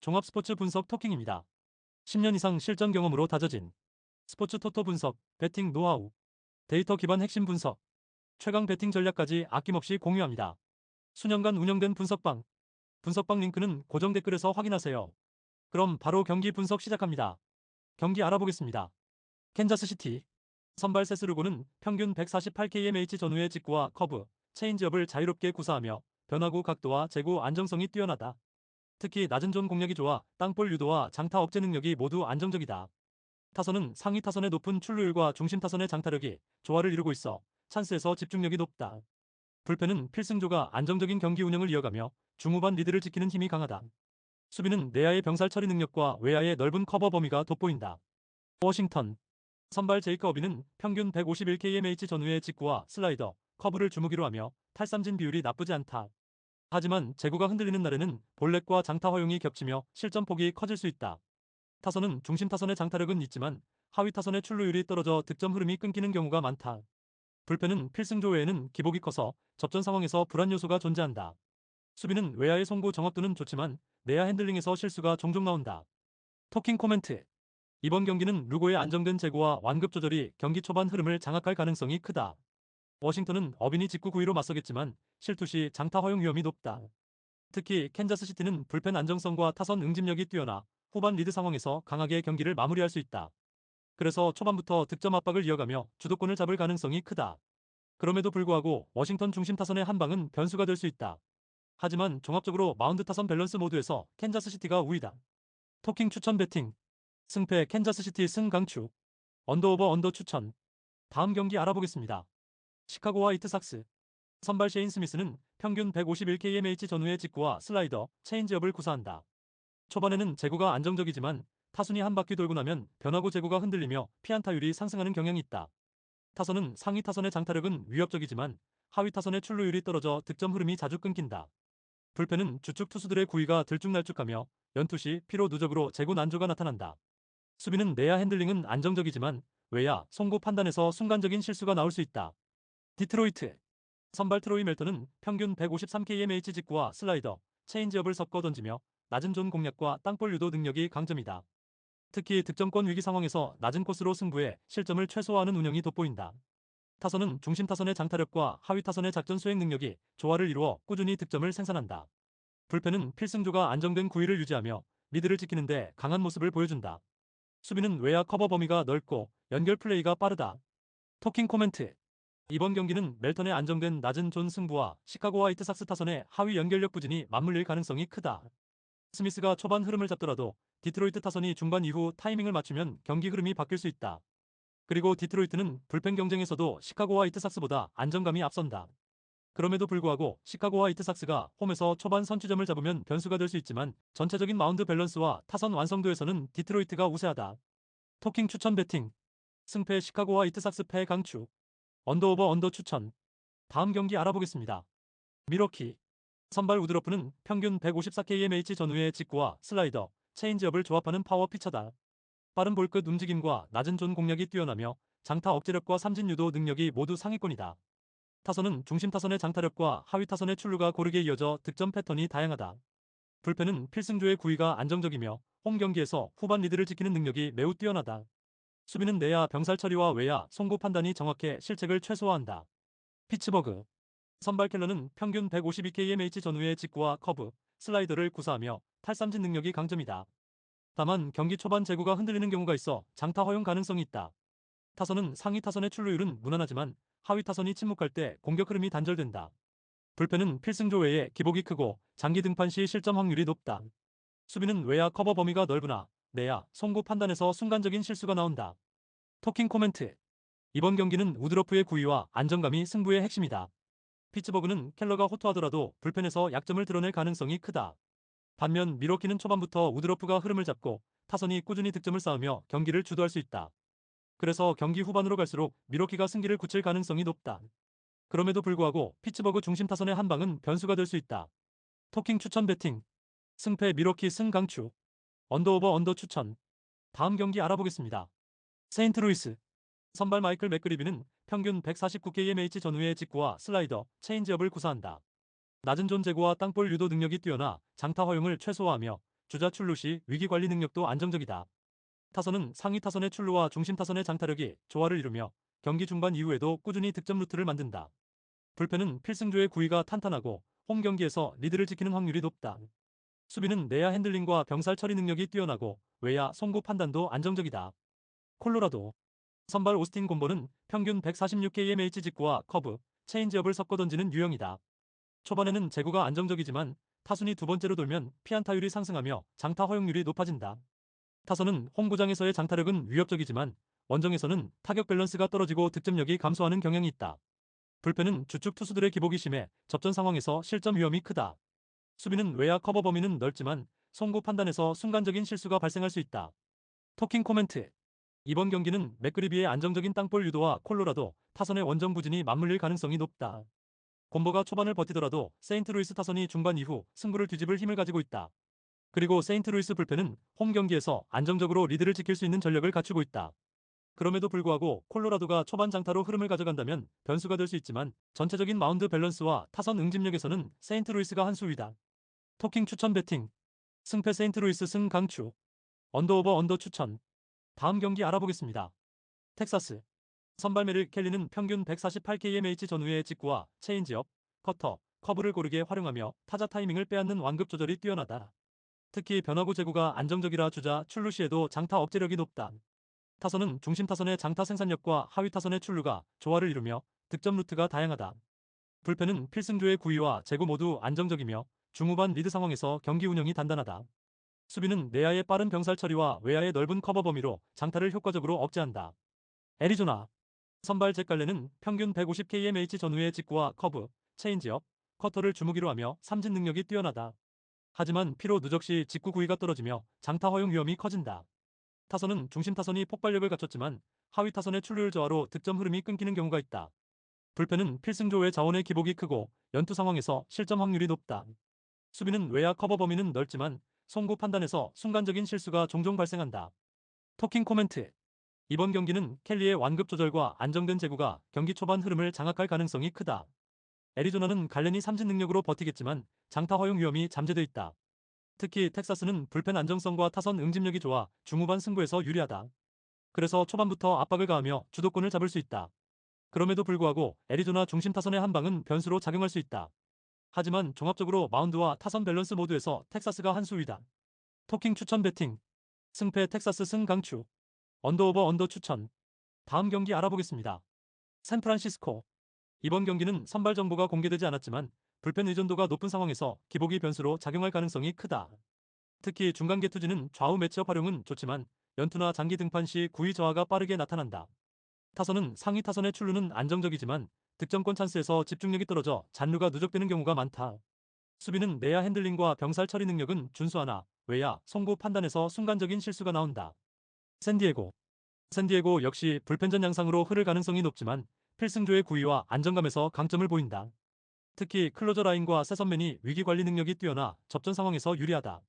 종합 스포츠 분석 토킹입니다. 10년 이상 실전 경험으로 다져진 스포츠 토토 분석, 배팅 노하우, 데이터 기반 핵심 분석, 최강 배팅 전략까지 아낌없이 공유합니다. 수년간 운영된 분석방 링크는 고정 댓글에서 확인하세요. 그럼 바로 경기 분석 시작합니다. 경기 알아보겠습니다. 캔자스시티 선발 세스루고는 평균 148kmh 전후의 직구와 커브, 체인지업을 자유롭게 구사하며 변화구 각도와 제구 안정성이 뛰어나다. 특히 낮은 존 공략이 좋아 땅볼 유도와 장타 억제 능력이 모두 안정적이다. 타선은 상위 타선의 높은 출루율과 중심 타선의 장타력이 조화를 이루고 있어 찬스에서 집중력이 높다. 불펜은 필승조가 안정적인 경기 운영을 이어가며 중후반 리드를 지키는 힘이 강하다. 수비는 내야의 병살 처리 능력과 외야의 넓은 커버 범위가 돋보인다. 워싱턴 선발 제이크 어비는 평균 151kmh 전후의 직구와 슬라이더, 커브를 주무기로 하며 탈삼진 비율이 나쁘지 않다. 하지만 제구가 흔들리는 날에는 볼넷과 장타 허용이 겹치며 실점 폭이 커질 수 있다. 타선은 중심 타선의 장타력은 있지만 하위 타선의 출루율이 떨어져 득점 흐름이 끊기는 경우가 많다. 불펜은 필승조 외에는 기복이 커서 접전 상황에서 불안 요소가 존재한다. 수비는 외야의 송구 정확도는 좋지만 내야 핸들링에서 실수가 종종 나온다. 토킹 코멘트. 이번 경기는 루고의 안정된 제구와 완급 조절이 경기 초반 흐름을 장악할 가능성이 크다. 워싱턴은 어빈이 직구 구위로 맞서겠지만 실투 시 장타 허용 위험이 높다. 특히 캔자스시티는 불펜 안정성과 타선 응집력이 뛰어나 후반 리드 상황에서 강하게 경기를 마무리할 수 있다. 그래서 초반부터 득점 압박을 이어가며 주도권을 잡을 가능성이 크다. 그럼에도 불구하고 워싱턴 중심 타선의 한 방은 변수가 될 수 있다. 하지만 종합적으로 마운드 타선 밸런스 모드에서 캔자스시티가 우위다. 토킹 추천 배팅. 승패 캔자스시티 승 강추. 언더오버 언더 추천. 다음 경기 알아보겠습니다. 시카고와 이트삭스. 선발 셰인 스미스는 평균 151kmh 전후의 직구와 슬라이더, 체인지업을 구사한다. 초반에는 제구가 안정적이지만 타순이 한 바퀴 돌고 나면 변화구 제구가 흔들리며 피안타율이 상승하는 경향이 있다. 타선은 상위 타선의 장타력은 위협적이지만 하위 타선의 출루율이 떨어져 득점 흐름이 자주 끊긴다. 불펜은 주축 투수들의 구위가 들쭉날쭉하며 연투 시 피로 누적으로 제구 난조가 나타난다. 수비는 내야 핸들링은 안정적이지만 외야, 송구 판단에서 순간적인 실수가 나올 수 있다. 디트로이트 선발 트로이 멜턴은 평균 153kmh 직구와 슬라이더, 체인지업을 섞어 던지며 낮은 존 공략과 땅볼 유도 능력이 강점이다. 특히 득점권 위기 상황에서 낮은 코스로 승부해 실점을 최소화하는 운영이 돋보인다. 타선은 중심 타선의 장타력과 하위 타선의 작전 수행 능력이 조화를 이루어 꾸준히 득점을 생산한다. 불펜은 필승조가 안정된 구위를 유지하며 리드를 지키는데 강한 모습을 보여준다. 수비는 외야 커버 범위가 넓고 연결 플레이가 빠르다. 토킹 코멘트. 이번 경기는 멜턴의 안정된 낮은 존 승부와 시카고 화이트삭스 타선의 하위 연결력 부진이 맞물릴 가능성이 크다. 스미스가 초반 흐름을 잡더라도 디트로이트 타선이 중반 이후 타이밍을 맞추면 경기 흐름이 바뀔 수 있다. 그리고 디트로이트는 불펜 경쟁에서도 시카고 화이트삭스보다 안정감이 앞선다. 그럼에도 불구하고 시카고 화이트삭스가 홈에서 초반 선취점을 잡으면 변수가 될 수 있지만 전체적인 마운드 밸런스와 타선 완성도에서는 디트로이트가 우세하다. 토킹 추천 배팅. 승패 시카고 화이트삭스 패 강추. 언더오버 언더 추천. 다음 경기 알아보겠습니다. 미러키. 선발 우드러프는 평균 154kmh 전후의 직구와 슬라이더, 체인지업을 조합하는 파워 피처다. 빠른 볼끝 움직임과 낮은 존 공략이 뛰어나며 장타 억제력과 삼진 유도 능력이 모두 상위권이다. 타선은 중심 타선의 장타력과 하위 타선의 출루가 고르게 이어져 득점 패턴이 다양하다. 불펜은 필승조의 구위가 안정적이며 홈 경기에서 후반 리드를 지키는 능력이 매우 뛰어나다. 수비는 내야 병살 처리와 외야 송구 판단이 정확해 실책을 최소화한다. 피츠버그. 선발 켈러는 평균 152kmh 전후의 직구와 커브, 슬라이더를 구사하며 탈삼진 능력이 강점이다. 다만 경기 초반 제구가 흔들리는 경우가 있어 장타 허용 가능성이 있다. 타선은 상위 타선의 출루율은 무난하지만 하위 타선이 침묵할 때 공격 흐름이 단절된다. 불펜은 필승조 외에 기복이 크고 장기 등판 시 실점 확률이 높다. 수비는 외야 커버 범위가 넓으나 내야 송구 판단에서 순간적인 실수가 나온다. 토킹 코멘트. 이번 경기는 우드러프의 구위와 안정감이 승부의 핵심이다. 피츠버그는 켈러가 호투하더라도 불펜에서 약점을 드러낼 가능성이 크다. 반면 미러키는 초반부터 우드러프가 흐름을 잡고 타선이 꾸준히 득점을 쌓으며 경기를 주도할 수 있다. 그래서 경기 후반으로 갈수록 미러키가 승기를 굳힐 가능성이 높다. 그럼에도 불구하고 피츠버그 중심 타선의 한 방은 변수가 될 수 있다. 토킹 추천 배팅. 승패 미러키 승 강추. 언더오버 언더 추천. 다음 경기 알아보겠습니다. 세인트루이스. 선발 마이클 맥그리비는 평균 149kmh 전후의 직구와 슬라이더, 체인지업을 구사한다. 낮은 존 제구와 땅볼 유도 능력이 뛰어나 장타 허용을 최소화하며 주자 출루 시 위기 관리 능력도 안정적이다. 타선은 상위 타선의 출루와 중심 타선의 장타력이 조화를 이루며 경기 중반 이후에도 꾸준히 득점 루트를 만든다. 불펜은 필승조의 구위가 탄탄하고 홈 경기에서 리드를 지키는 확률이 높다. 수비는 내야 핸들링과 병살 처리 능력이 뛰어나고 외야 송구 판단도 안정적이다. 콜로라도 선발 오스틴 곰보는 평균 146kmh 직구와 커브, 체인지업을 섞어 던지는 유형이다. 초반에는 제구가 안정적이지만 타순이 두 번째로 돌면 피안타율이 상승하며 장타 허용률이 높아진다. 타선은 홈구장에서의 장타력은 위협적이지만 원정에서는 타격 밸런스가 떨어지고 득점력이 감소하는 경향이 있다. 불펜은 주축 투수들의 기복이 심해 접전 상황에서 실점 위험이 크다. 수비는 외야 커버 범위는 넓지만 송구 판단에서 순간적인 실수가 발생할 수 있다. 토킹 코멘트. 이번 경기는 맥그리비의 안정적인 땅볼 유도와 콜로라도 타선의 원정 부진이 맞물릴 가능성이 높다. 곰보가 초반을 버티더라도 세인트루이스 타선이 중반 이후 승부를 뒤집을 힘을 가지고 있다. 그리고 세인트루이스 불펜은 홈 경기에서 안정적으로 리드를 지킬 수 있는 전력을 갖추고 있다. 그럼에도 불구하고 콜로라도가 초반 장타로 흐름을 가져간다면 변수가 될 수 있지만 전체적인 마운드 밸런스와 타선 응집력에서는 세인트루이스가 한 수위다. 토킹 추천 배팅. 승패 세인트루이스 승 강추. 언더오버 언더 추천. 다음 경기 알아보겠습니다. 텍사스. 선발 메릴 켈리는 평균 148kmh 전후의 직구와 체인지업, 커터, 커브를 고르게 활용하며 타자 타이밍을 빼앗는 완급 조절이 뛰어나다. 특히 변화구 제구가 안정적이라 주자 출루 시에도 장타 억제력이 높다. 타선은 중심 타선의 장타 생산력과 하위 타선의 출루가 조화를 이루며 득점 루트가 다양하다. 불펜은 필승조의 구위와 제구 모두 안정적이며 중후반 리드 상황에서 경기 운영이 단단하다. 수비는 내야의 빠른 병살 처리와 외야의 넓은 커버 범위로 장타를 효과적으로 억제한다. 애리조나. 선발 잭갈레는 평균 150kmh 전후의 직구와 커브, 체인지업, 커터를 주무기로 하며 삼진 능력이 뛰어나다. 하지만 피로 누적 시 직구 구위가 떨어지며 장타 허용 위험이 커진다. 타선은 중심 타선이 폭발력을 갖췄지만 하위 타선의 출루율 저하로 득점 흐름이 끊기는 경우가 있다. 불펜은 필승조의 자원의 기복이 크고 연투 상황에서 실점 확률이 높다. 수비는 외야 커버 범위는 넓지만 송구 판단에서 순간적인 실수가 종종 발생한다. 토킹 코멘트. 이번 경기는 켈리의 완급 조절과 안정된 제구가 경기 초반 흐름을 장악할 가능성이 크다. 애리조나는 갈렌이 삼진 능력으로 버티겠지만 장타 허용 위험이 잠재돼 있다. 특히 텍사스는 불펜 안정성과 타선 응집력이 좋아 중후반 승부에서 유리하다. 그래서 초반부터 압박을 가하며 주도권을 잡을 수 있다. 그럼에도 불구하고 애리조나 중심 타선의 한 방은 변수로 작용할 수 있다. 하지만 종합적으로 마운드와 타선 밸런스 모두에서 텍사스가 한 수위다. 토킹 추천 배팅. 승패 텍사스 승 강추. 언더오버 언더 추천. 다음 경기 알아보겠습니다. 샌프란시스코. 이번 경기는 선발 정보가 공개되지 않았지만 불펜 의존도가 높은 상황에서 기복이 변수로 작용할 가능성이 크다. 특히 중간계 투지는 좌우 매치업 활용은 좋지만 연투나 장기 등판 시 구위 저하가 빠르게 나타난다. 타선은 상위 타선의 출루는 안정적이지만 득점권 찬스에서 집중력이 떨어져 잔루가 누적되는 경우가 많다. 수비는 내야 핸들링과 병살 처리 능력은 준수하나 외야, 송구 판단에서 순간적인 실수가 나온다. 샌디에고. 샌디에고 역시 불펜전 양상으로 흐를 가능성이 높지만 필승조의 구위와 안정감에서 강점을 보인다. 특히 클로저 라인과 세선맨이 위기 관리 능력이 뛰어나 접전 상황에서 유리하다.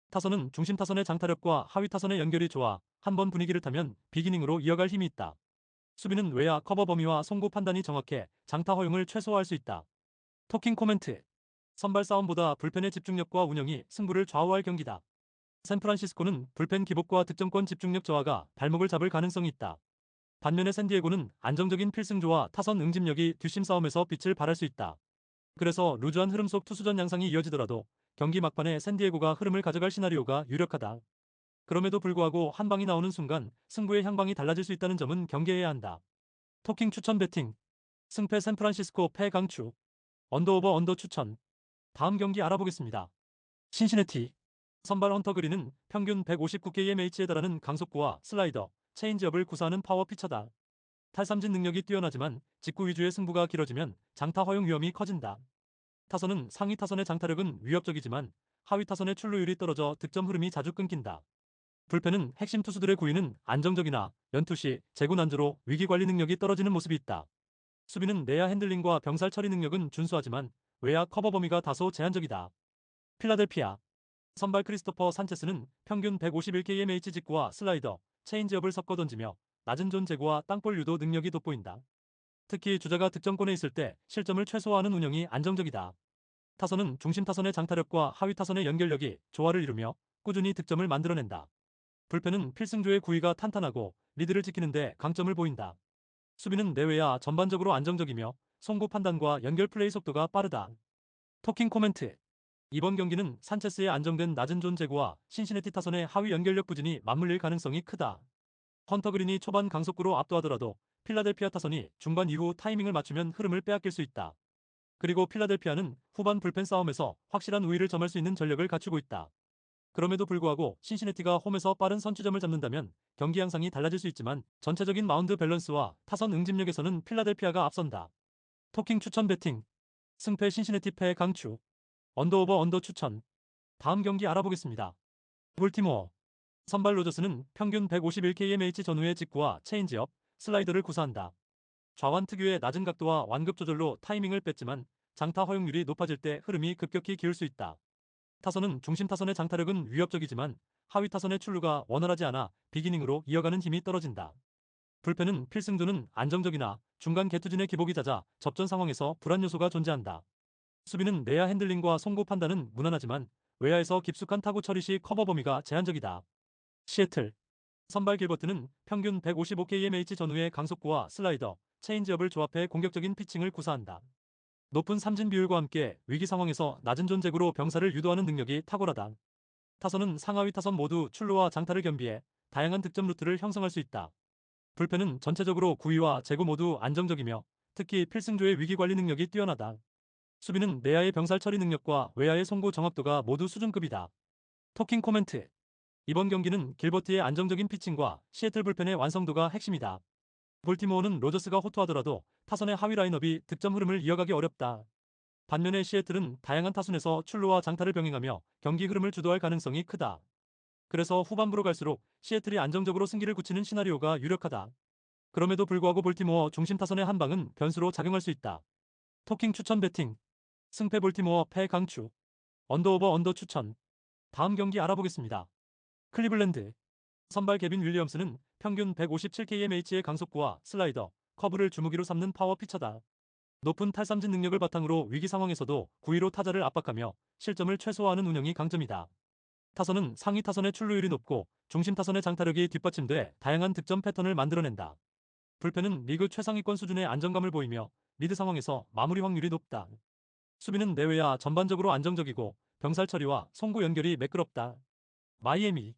타선은 중심 타선의 장타력과 하위 타선의 연결이 좋아 한번 분위기를 타면 비기닝으로 이어갈 힘이 있다. 수비는 외야 커버 범위와 송구 판단이 정확해 장타 허용을 최소화할 수 있다. 토킹 코멘트. 선발 싸움보다 불펜의 집중력과 운영이 승부를 좌우할 경기다. 샌프란시스코는 불펜 기복과 득점권 집중력 저하가 발목을 잡을 가능성이 있다. 반면에 샌디에고는 안정적인 필승조와 타선 응집력이 뒷심 싸움에서 빛을 발할 수 있다. 그래서 루즈한 흐름 속 투수전 양상이 이어지더라도 경기 막판에 샌디에고가 흐름을 가져갈 시나리오가 유력하다. 그럼에도 불구하고 한 방이 나오는 순간 승부의 향방이 달라질 수 있다는 점은 경계해야 한다. 토킹 추천 배팅. 승패 샌프란시스코 패 강추. 언더오버 언더 추천. 다음 경기 알아보겠습니다. 신시내티. 선발 헌터 그린은 평균 159kmh에 달하는 강속구와 슬라이더, 체인지업을 구사하는 파워 피처다. 탈삼진 능력이 뛰어나지만 직구 위주의 승부가 길어지면 장타 허용 위험이 커진다. 타선은 상위 타선의 장타력은 위협적이지만 하위 타선의 출루율이 떨어져 득점 흐름이 자주 끊긴다. 불펜은 핵심 투수들의 구위는 안정적이나 연투 시 제구 난조로 위기 관리 능력이 떨어지는 모습이 있다. 수비는 내야 핸들링과 병살 처리 능력은 준수하지만 외야 커버 범위가 다소 제한적이다. 필라델피아. 선발 크리스토퍼 산체스는 평균 151kmh 직구와 슬라이더, 체인지업을 섞어 던지며 낮은 존 제구와 땅볼 유도 능력이 돋보인다. 특히 주자가 득점권에 있을 때 실점을 최소화하는 운영이 안정적이다. 타선은 중심 타선의 장타력과 하위 타선의 연결력이 조화를 이루며 꾸준히 득점을 만들어낸다. 불펜은 필승조의 구위가 탄탄하고 리드를 지키는데 강점을 보인다. 수비는 내외야 전반적으로 안정적이며 송구 판단과 연결 플레이 속도가 빠르다. 토킹 코멘트. 이번 경기는 산체스의 안정된 낮은 존 제구와 신시내티 타선의 하위 연결력 부진이 맞물릴 가능성이 크다. 헌터 그린이 초반 강속구로 압도하더라도 필라델피아 타선이 중반 이후 타이밍을 맞추면 흐름을 빼앗길 수 있다. 그리고 필라델피아는 후반 불펜 싸움에서 확실한 우위를 점할 수 있는 전력을 갖추고 있다. 그럼에도 불구하고 신시내티가 홈에서 빠른 선취점을 잡는다면 경기 양상이 달라질 수 있지만 전체적인 마운드 밸런스와 타선 응집력에서는 필라델피아가 앞선다. 토킹 추천 배팅. 승패 신시내티 패 강추. 언더오버 언더 추천. 다음 경기 알아보겠습니다. 볼티모어. 선발 로저스는 평균 151kmh 전후의 직구와 체인지업, 슬라이더를 구사한다. 좌완 특유의 낮은 각도와 완급 조절로 타이밍을 뺐지만 장타 허용률이 높아질 때 흐름이 급격히 기울 수 있다. 타선은 중심 타선의 장타력은 위협적이지만 하위 타선의 출루가 원활하지 않아 비기닝으로 이어가는 힘이 떨어진다. 불펜은 필승조는 안정적이나 중간 개투진의 기복이 잦아 접전 상황에서 불안 요소가 존재한다. 수비는 내야 핸들링과 송구 판단은 무난하지만 외야에서 깊숙한 타구 처리 시 커버 범위가 제한적이다. 시애틀. 선발 길버트는 평균 155kmh 전후의 강속구와 슬라이더, 체인지업을 조합해 공격적인 피칭을 구사한다. 높은 삼진 비율과 함께 위기 상황에서 낮은 존 제구로 병사를 유도하는 능력이 탁월하다. 타선은 상하위 타선 모두 출루와 장타를 겸비해 다양한 득점 루트를 형성할 수 있다. 불펜은 전체적으로 구위와 제구 모두 안정적이며 특히 필승조의 위기 관리 능력이 뛰어나다. 수비는 내야의 병살 처리 능력과 외야의 송구 정확도가 모두 수준급이다. 토킹 코멘트. 이번 경기는 길버트의 안정적인 피칭과 시애틀 불펜의 완성도가 핵심이다. 볼티모어는 로저스가 호투하더라도 타선의 하위 라인업이 득점 흐름을 이어가기 어렵다. 반면에 시애틀은 다양한 타순에서 출루와 장타를 병행하며 경기 흐름을 주도할 가능성이 크다. 그래서 후반부로 갈수록 시애틀이 안정적으로 승기를 굳히는 시나리오가 유력하다. 그럼에도 불구하고 볼티모어 중심 타선의 한 방은 변수로 작용할 수 있다. 토킹 추천 배팅. 승패 볼티모어 패 강추. 언더오버 언더 추천. 다음 경기 알아보겠습니다. 클리블랜드. 선발 개빈 윌리엄스는 평균 157kmh의 강속구와 슬라이더, 커브를 주무기로 삼는 파워 피처다. 높은 탈삼진 능력을 바탕으로 위기 상황에서도 구위로 타자를 압박하며 실점을 최소화하는 운영이 강점이다. 타선은 상위 타선의 출루율이 높고 중심 타선의 장타력이 뒷받침돼 다양한 득점 패턴을 만들어낸다. 불펜은 리그 최상위권 수준의 안정감을 보이며 리드 상황에서 마무리 확률이 높다. 수비는 내외야 전반적으로 안정적이고 병살 처리와 송구 연결이 매끄럽다. 마이애미.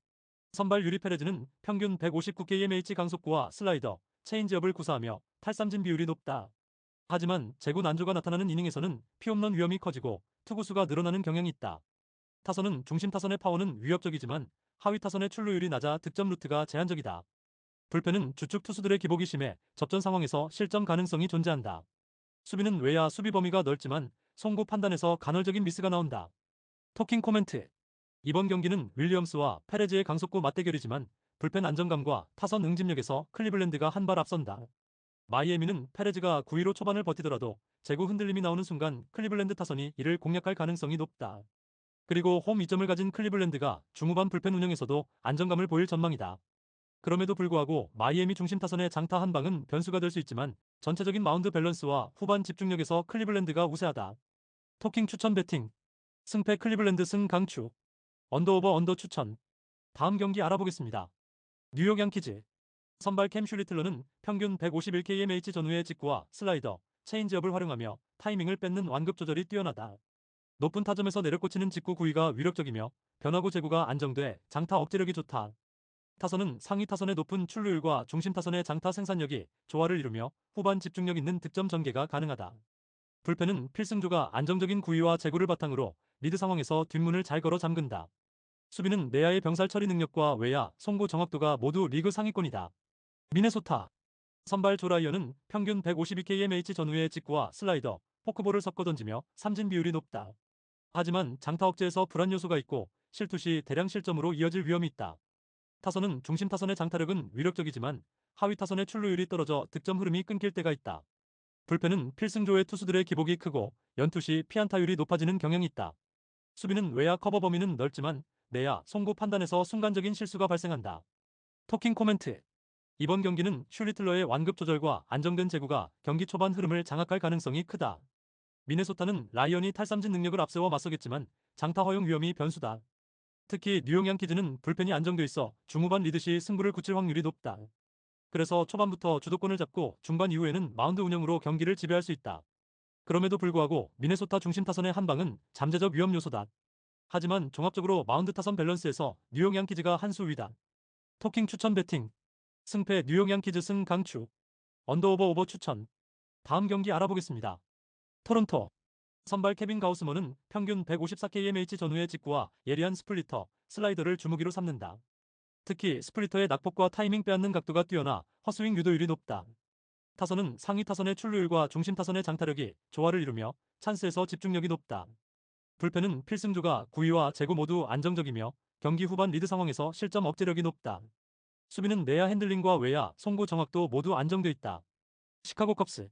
선발 유리 페레즈는 평균 159kmh 강속구와 슬라이더, 체인지업을 구사하며 탈삼진 비율이 높다. 하지만 제구 난조가 나타나는 이닝에서는 피홈런 위험이 커지고 투구수가 늘어나는 경향이 있다. 타선은 중심 타선의 파워는 위협적이지만 하위 타선의 출루율이 낮아 득점 루트가 제한적이다. 불펜은 주축 투수들의 기복이 심해 접전 상황에서 실점 가능성이 존재한다. 수비는 외야 수비 범위가 넓지만 송구 판단에서 간헐적인 미스가 나온다. 토킹 코멘트. 이번 경기는 윌리엄스와 페레즈의 강속구 맞대결이지만 불펜 안정감과 타선 응집력에서 클리블랜드가 한 발 앞선다. 마이애미는 페레즈가 9위로 초반을 버티더라도 제구 흔들림이 나오는 순간 클리블랜드 타선이 이를 공략할 가능성이 높다. 그리고 홈 이점을 가진 클리블랜드가 중후반 불펜 운영에서도 안정감을 보일 전망이다. 그럼에도 불구하고 마이애미 중심 타선의 장타 한 방은 변수가 될 수 있지만 전체적인 마운드 밸런스와 후반 집중력에서 클리블랜드가 우세하다. 토킹 추천 배팅. 승패 클리블랜드 승 강추. 언더오버 언더 추천. 다음 경기 알아보겠습니다. 뉴욕 양키즈. 선발 캠 슐리틀러는 평균 151kmh 전후의 직구와 슬라이더, 체인지업을 활용하며 타이밍을 뺏는 완급 조절이 뛰어나다. 높은 타점에서 내려꽂히는 직구 구위가 위력적이며 변화구 제구가 안정돼 장타 억제력이 좋다. 타선은 상위 타선의 높은 출루율과 중심 타선의 장타 생산력이 조화를 이루며 후반 집중력 있는 득점 전개가 가능하다. 불펜은 필승조가 안정적인 구위와 제구를 바탕으로 리드 상황에서 뒷문을 잘 걸어 잠근다. 수비는 내야의 병살 처리 능력과 외야, 송구 정확도가 모두 리그 상위권이다. 미네소타. 선발 조라이어는 평균 152kmh 전후의 직구와 슬라이더, 포크볼을 섞어 던지며 삼진 비율이 높다. 하지만 장타 억제에서 불안 요소가 있고 실투 시 대량 실점으로 이어질 위험이 있다. 타선은 중심 타선의 장타력은 위력적이지만 하위 타선의 출루율이 떨어져 득점 흐름이 끊길 때가 있다. 불펜은 필승조의 투수들의 기복이 크고 연투 시 피안타율이 높아지는 경향이 있다. 수비는 외야 커버 범위는 넓지만 내야 송구 판단에서 순간적인 실수가 발생한다. 토킹 코멘트. 이번 경기는 슐리틀러의 완급 조절과 안정된 제구가 경기 초반 흐름을 장악할 가능성이 크다. 미네소타는 라이언이 탈삼진 능력을 앞세워 맞서겠지만 장타 허용 위험이 변수다. 특히 뉴욕 양키즈는 불펜이 안정돼 있어 중후반 리드시 승부를 굳힐 확률이 높다. 그래서 초반부터 주도권을 잡고 중반 이후에는 마운드 운영으로 경기를 지배할 수 있다. 그럼에도 불구하고 미네소타 중심 타선의 한 방은 잠재적 위험 요소다. 하지만 종합적으로 마운드 타선 밸런스에서 뉴욕 양키즈가 한 수 위다. 토킹 추천 배팅. 승패 뉴욕 양키즈 승 강추. 언더오버 오버 추천. 다음 경기 알아보겠습니다. 토론토. 선발 케빈 가우스먼은 평균 154kmh 전후의 직구와 예리한 스플리터, 슬라이더를 주무기로 삼는다. 특히 스플리터의 낙폭과 타이밍 빼앗는 각도가 뛰어나 헛스윙 유도율이 높다. 타선은 상위 타선의 출루율과 중심 타선의 장타력이 조화를 이루며 찬스에서 집중력이 높다. 불펜은 필승조가 9위와 제구 모두 안정적이며 경기 후반 리드 상황에서 실점 억제력이 높다. 수비는 내야 핸들링과 외야 송구 정확도 모두 안정돼 있다. 시카고 컵스.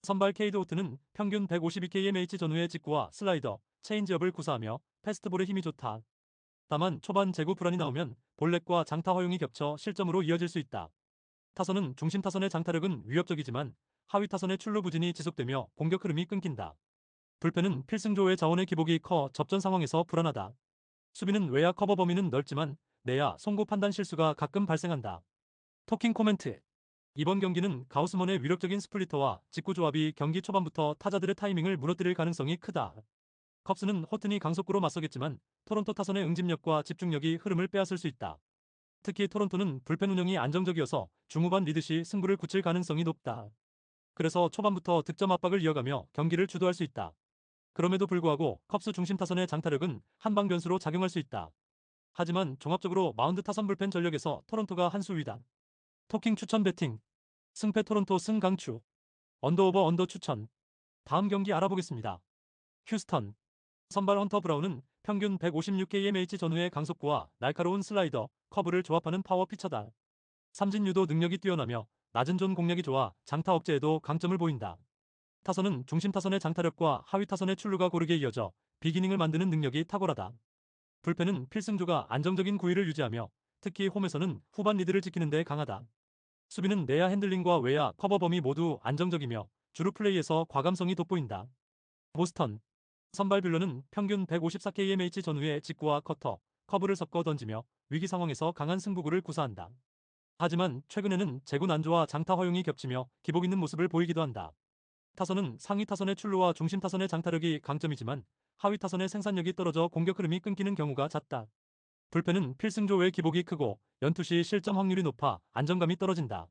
선발 케이드 오트는 평균 152kmh 전후의 직구와 슬라이더, 체인지업을 구사하며 패스트볼에 힘이 좋다. 다만 초반 제구 불안이 나오면 볼넷과 장타 허용이 겹쳐 실점으로 이어질 수 있다. 타선은 중심 타선의 장타력은 위협적이지만 하위 타선의 출루 부진이 지속되며 공격 흐름이 끊긴다. 불펜은 필승조의 자원의 기복이 커 접전 상황에서 불안하다. 수비는 외야 커버 범위는 넓지만 내야 송구 판단 실수가 가끔 발생한다. 토킹 코멘트. 이번 경기는 가우스먼의 위력적인 스플리터와 직구 조합이 경기 초반부터 타자들의 타이밍을 무너뜨릴 가능성이 크다. 컵스는 호튼이 강속구로 맞서겠지만 토론토 타선의 응집력과 집중력이 흐름을 빼앗을 수 있다. 특히 토론토는 불펜 운영이 안정적이어서 중후반 리드시 승부를 굳힐 가능성이 높다. 그래서 초반부터 득점 압박을 이어가며 경기를 주도할 수 있다. 그럼에도 불구하고 컵스 중심 타선의 장타력은 한방 변수로 작용할 수 있다. 하지만 종합적으로 마운드 타선 불펜 전력에서 토론토가 한 수 위다. 토킹 추천 배팅. 승패 토론토 승 강추. 언더오버 언더 추천. 다음 경기 알아보겠습니다. 휴스턴. 선발 헌터 브라운은 평균 156kmh 전후의 강속구와 날카로운 슬라이더, 커브를 조합하는 파워 피처다. 삼진 유도 능력이 뛰어나며 낮은 존 공략이 좋아 장타 억제에도 강점을 보인다. 타선은 중심 타선의 장타력과 하위 타선의 출루가 고르게 이어져 비기닝을 만드는 능력이 탁월하다. 불펜은 필승조가 안정적인 구위를 유지하며 특히 홈에서는 후반 리드를 지키는 데 강하다. 수비는 내야 핸들링과 외야 커버 범위 모두 안정적이며 주루 플레이에서 과감성이 돋보인다. 보스턴. 선발 뷰러는 평균 154kmh 전후의 직구와 커터, 커브를 섞어 던지며 위기 상황에서 강한 승부구를 구사한다. 하지만 최근에는 제구 난조와 장타 허용이 겹치며 기복 있는 모습을 보이기도 한다. 타선은 상위 타선의 출루와 중심 타선의 장타력이 강점이지만 하위 타선의 생산력이 떨어져 공격 흐름이 끊기는 경우가 잦다. 불펜은 필승조의 기복이 크고 연투시 실점 확률이 높아 안정감이 떨어진다.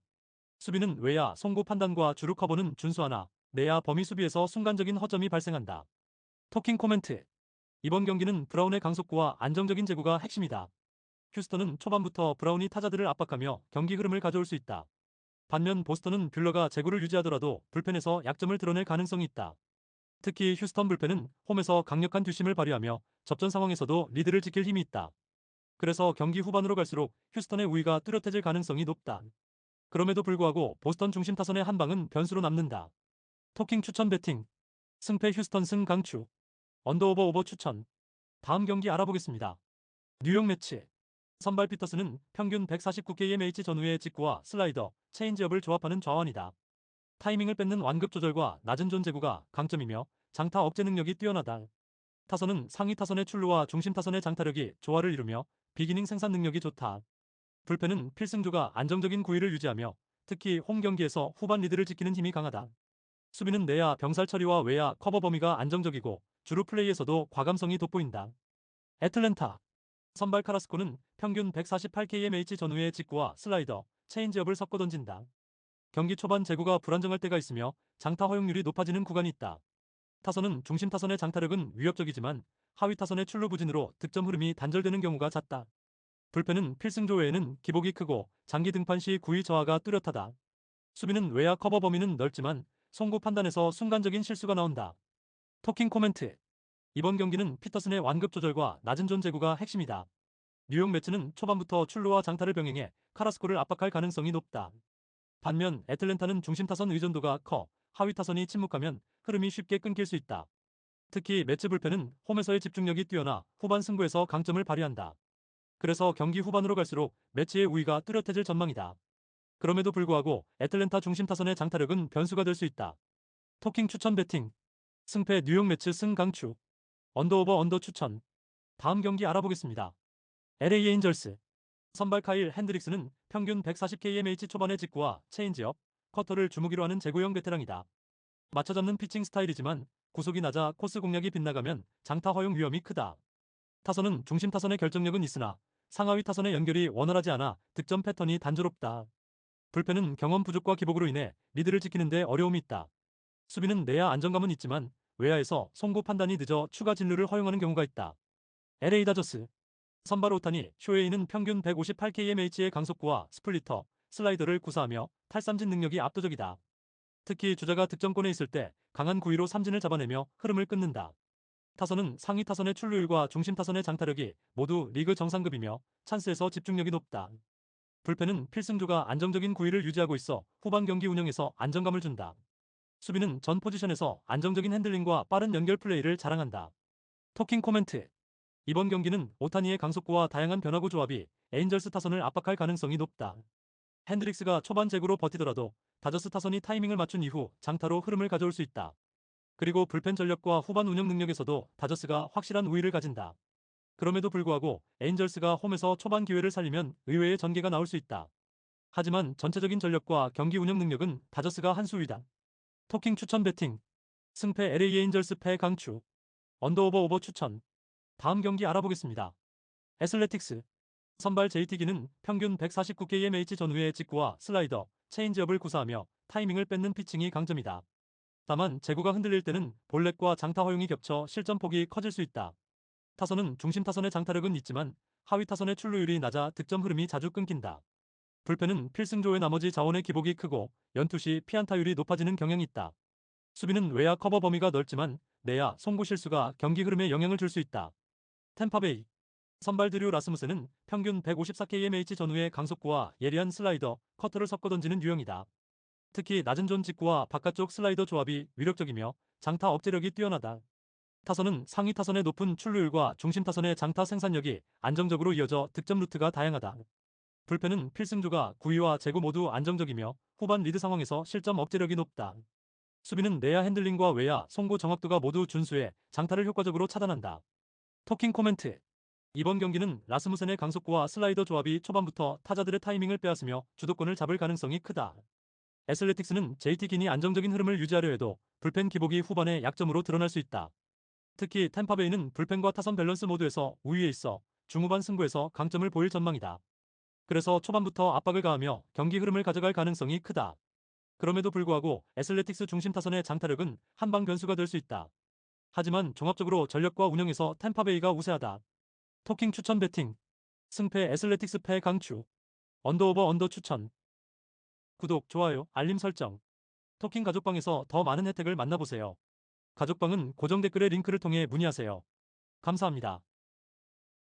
수비는 외야 송구 판단과 주루 커버는 준수하나 내야 범위 수비에서 순간적인 허점이 발생한다. 토킹 코멘트. 이번 경기는 브라운의 강속구와 안정적인 제구가 핵심이다. 휴스턴은 초반부터 브라운이 타자들을 압박하며 경기 흐름을 가져올 수 있다. 반면 보스턴은 뷰러가 제구를 유지하더라도 불펜에서 약점을 드러낼 가능성이 있다. 특히 휴스턴 불펜은 홈에서 강력한 뒷심을 발휘하며 접전 상황에서도 리드를 지킬 힘이 있다. 그래서 경기 후반으로 갈수록 휴스턴의 우위가 뚜렷해질 가능성이 높다. 그럼에도 불구하고 보스턴 중심 타선의 한 방은 변수로 남는다. 토킹 추천 배팅. 승패 휴스턴 승 강추. 언더오버 오버 추천. 다음 경기 알아보겠습니다. 뉴욕 매치. 선발 피터스는 평균 149kmh 전후의 직구와 슬라이더, 체인지업을 조합하는 좌완이다. 타이밍을 뺏는 완급 조절과 낮은 존 제구가 강점이며 장타 억제 능력이 뛰어나다. 타선은 상위 타선의 출루와 중심 타선의 장타력이 조화를 이루며 비기닝 생산 능력이 좋다. 불펜은 필승조가 안정적인 구위를 유지하며 특히 홈 경기에서 후반 리드를 지키는 힘이 강하다. 수비는 내야 병살 처리와 외야 커버 범위가 안정적이고 주루 플레이에서도 과감성이 돋보인다. 애틀랜타. 선발 카라스코는 평균 148kmh 전후의 직구와 슬라이더, 체인지업을 섞어 던진다. 경기 초반 제구가 불안정할 때가 있으며 장타 허용률이 높아지는 구간이 있다. 타선은 중심 타선의 장타력은 위협적이지만 하위 타선의 출루 부진으로 득점 흐름이 단절되는 경우가 잦다. 불펜은 필승조 외에는 기복이 크고 장기 등판 시 구위 저하가 뚜렷하다. 수비는 외야 커버 범위는 넓지만 송구 판단에서 순간적인 실수가 나온다. 토킹 코멘트. 이번 경기는 피터슨의 완급 조절과 낮은 존 제구가 핵심이다. 뉴욕 매츠는 초반부터 출루와 장타를 병행해 카라스코를 압박할 가능성이 높다. 반면 애틀랜타는 중심 타선 의존도가 커 하위 타선이 침묵하면 흐름이 쉽게 끊길 수 있다. 특히 매츠 불펜은 홈에서의 집중력이 뛰어나 후반 승부에서 강점을 발휘한다. 그래서 경기 후반으로 갈수록 매치의 우위가 뚜렷해질 전망이다. 그럼에도 불구하고 애틀랜타 중심 타선의 장타력은 변수가 될 수 있다. 토킹 추천 배팅. 승패 뉴욕 매츠 승 강추. 언더오버 언더 추천. 다음 경기 알아보겠습니다. LA 에인절스 선발 카일 핸드릭스는 평균 140kmh 초반의 직구와 체인지업, 커터를 주무기로 하는 제구형 베테랑이다. 맞춰잡는 피칭 스타일이지만 구속이 낮아 코스 공략이 빗나가면 장타 허용 위험이 크다. 타선은 중심 타선의 결정력은 있으나 상하위 타선의 연결이 원활하지 않아 득점 패턴이 단조롭다. 불펜은 경험 부족과 기복으로 인해 리드를 지키는 데 어려움이 있다. 수비는 내야 안정감은 있지만 외야에서 송구 판단이 늦어 추가 진루를 허용하는 경우가 있다. LA 다저스 선발 오타니 쇼헤이는 평균 158kmh의 강속구와 스플리터, 슬라이더를 구사하며 탈삼진 능력이 압도적이다. 특히 주자가 득점권에 있을 때 강한 구위로 삼진을 잡아내며 흐름을 끊는다. 타선은 상위 타선의 출루율과 중심 타선의 장타력이 모두 리그 정상급이며 찬스에서 집중력이 높다. 불펜은 필승조가 안정적인 구위를 유지하고 있어 후반 경기 운영에서 안정감을 준다. 수비는 전 포지션에서 안정적인 핸들링과 빠른 연결 플레이를 자랑한다. 토킹 코멘트 이번 경기는 오타니의 강속구와 다양한 변화구 조합이 에인절스 타선을 압박할 가능성이 높다. 핸드릭스가 초반 제구로 버티더라도 다저스 타선이 타이밍을 맞춘 이후 장타로 흐름을 가져올 수 있다. 그리고 불펜 전력과 후반 운영 능력에서도 다저스가 확실한 우위를 가진다. 그럼에도 불구하고 에인절스가 홈에서 초반 기회를 살리면 의외의 전개가 나올 수 있다. 하지만 전체적인 전력과 경기 운영 능력은 다저스가 한 수 위다. 토킹 추천 배팅 승패 LA 에인절스 패 강추 언더오버 오버 추천 다음 경기 알아보겠습니다. 애슬레틱스 선발 JT기는 평균 149kmh 전후의 직구와 슬라이더, 체인지업을 구사하며 타이밍을 뺏는 피칭이 강점이다. 다만 제구가 흔들릴 때는 볼넷과 장타 허용이 겹쳐 실점폭이 커질 수 있다. 타선은 중심 타선의 장타력은 있지만 하위 타선의 출루율이 낮아 득점 흐름이 자주 끊긴다. 불펜은 필승조의 나머지 자원의 기복이 크고 연투 시 피안타율이 높아지는 경향이 있다. 수비는 외야 커버 범위가 넓지만 내야 송구 실수가 경기 흐름에 영향을 줄 수 있다. 템파베이 선발 드류 라스무스는 평균 154kmh 전후의 강속구와 예리한 슬라이더, 커터를 섞어 던지는 유형이다. 특히 낮은 존 직구와 바깥쪽 슬라이더 조합이 위력적이며 장타 억제력이 뛰어나다. 타선은 상위 타선의 높은 출루율과 중심 타선의 장타 생산력이 안정적으로 이어져 득점 루트가 다양하다. 불펜은 필승조가 구위와 제구 모두 안정적이며 후반 리드 상황에서 실점 억제력이 높다. 수비는 내야 핸들링과 외야 송구 정확도가 모두 준수해 장타를 효과적으로 차단한다. 토킹 코멘트 이번 경기는 라스무센의 강속구와 슬라이더 조합이 초반부터 타자들의 타이밍을 빼앗으며 주도권을 잡을 가능성이 크다. 애슬레틱스는 JT긴이 안정적인 흐름을 유지하려 해도 불펜 기복이 후반에 약점으로 드러날 수 있다. 특히 템파베이는 불펜과 타선 밸런스 모두에서 우위에 있어 중후반 승부에서 강점을 보일 전망이다. 그래서 초반부터 압박을 가하며 경기 흐름을 가져갈 가능성이 크다. 그럼에도 불구하고 애슬레틱스 중심 타선의 장타력은 한방 변수가 될 수 있다. 하지만 종합적으로 전력과 운영에서 템파베이가 우세하다. 토킹 추천 배팅 승패 애슬레틱스 패 강추 언더오버 언더 추천 구독, 좋아요, 알림 설정 토킹 가족방에서 더 많은 혜택을 만나보세요. 가족방은 고정 댓글의 링크를 통해 문의하세요. 감사합니다.